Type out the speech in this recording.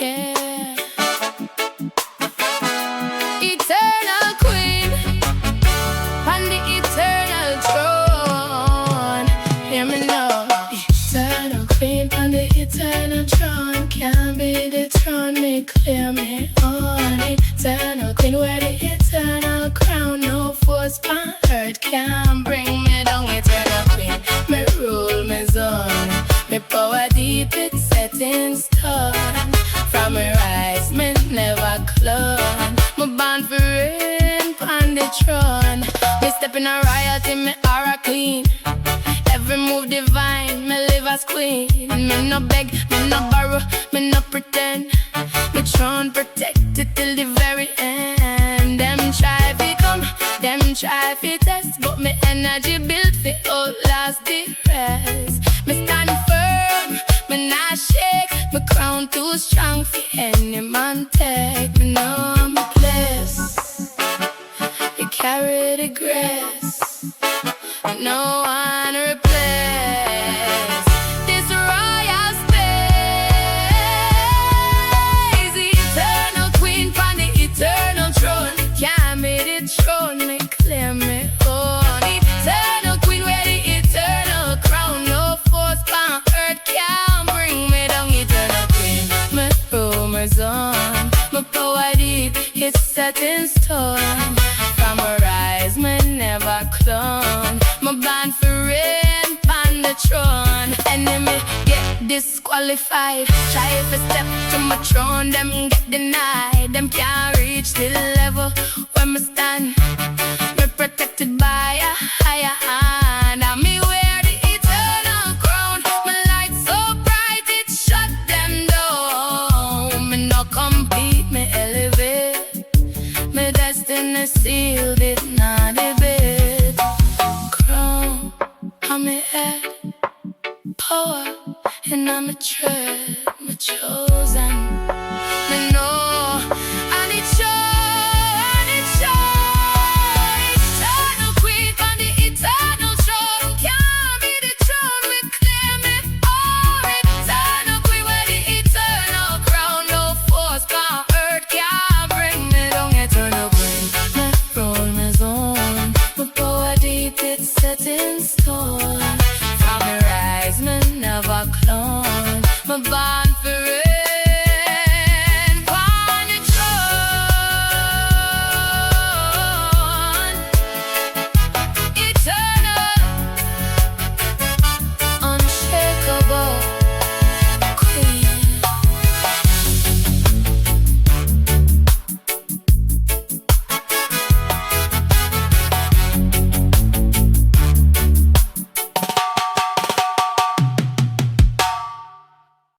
yeah. Eternal queen on the eternal throne. Hear me now. Eternal queen on the eternal throne. Can't be dethroned, me clear me on. Eternal queen, wear the eternal crown. No force on earth can bring me down. Eternal queen, me rule me zone. Me power deep, it's set in stone. From me rise, me never clone. Me born for reign on the throne. Me step in a royalty, me are a queen. Every move divine, me live as queen. Me no beg, me no borrow, me no pretend. Me throne protected till the very end. Them try fi come, them try fi test, but me energy built fi outlast the rest. Me stand firm, me not shake. Me crown too strong for any man take. Me know I'm a place, you carry the grace. No one replace this royal space. Eternal queen on the eternal throne. Can't be dethroned, me claim me own. Eternal queen, wear the eternal crown. No force on earth can bring me down. Eternal queen, me rule my zone. My power deep, it's set in stone. From a rise, me never clone. My born for reign on the throne. Enemy get disqualified. Try if a step to my throne, them get denied. Them can't reach the level where me stand. Me protected by a higher hand. And me wear the eternal crown. My light so bright it shut them down. Me no compete, me elevate. My destiny sealed, it not debate. Crown on my head, power and I'm a tread, my chosen. Me know and it show, and it show. Eternal queen on the eternal throne. Can't be dethroned, we claim it all. Eternal queen with the eternal crown. No force on earth can bring me down. Eternal queen, me rule my zone. My power deep, it's set in stone. From me rise, me never clone. My bond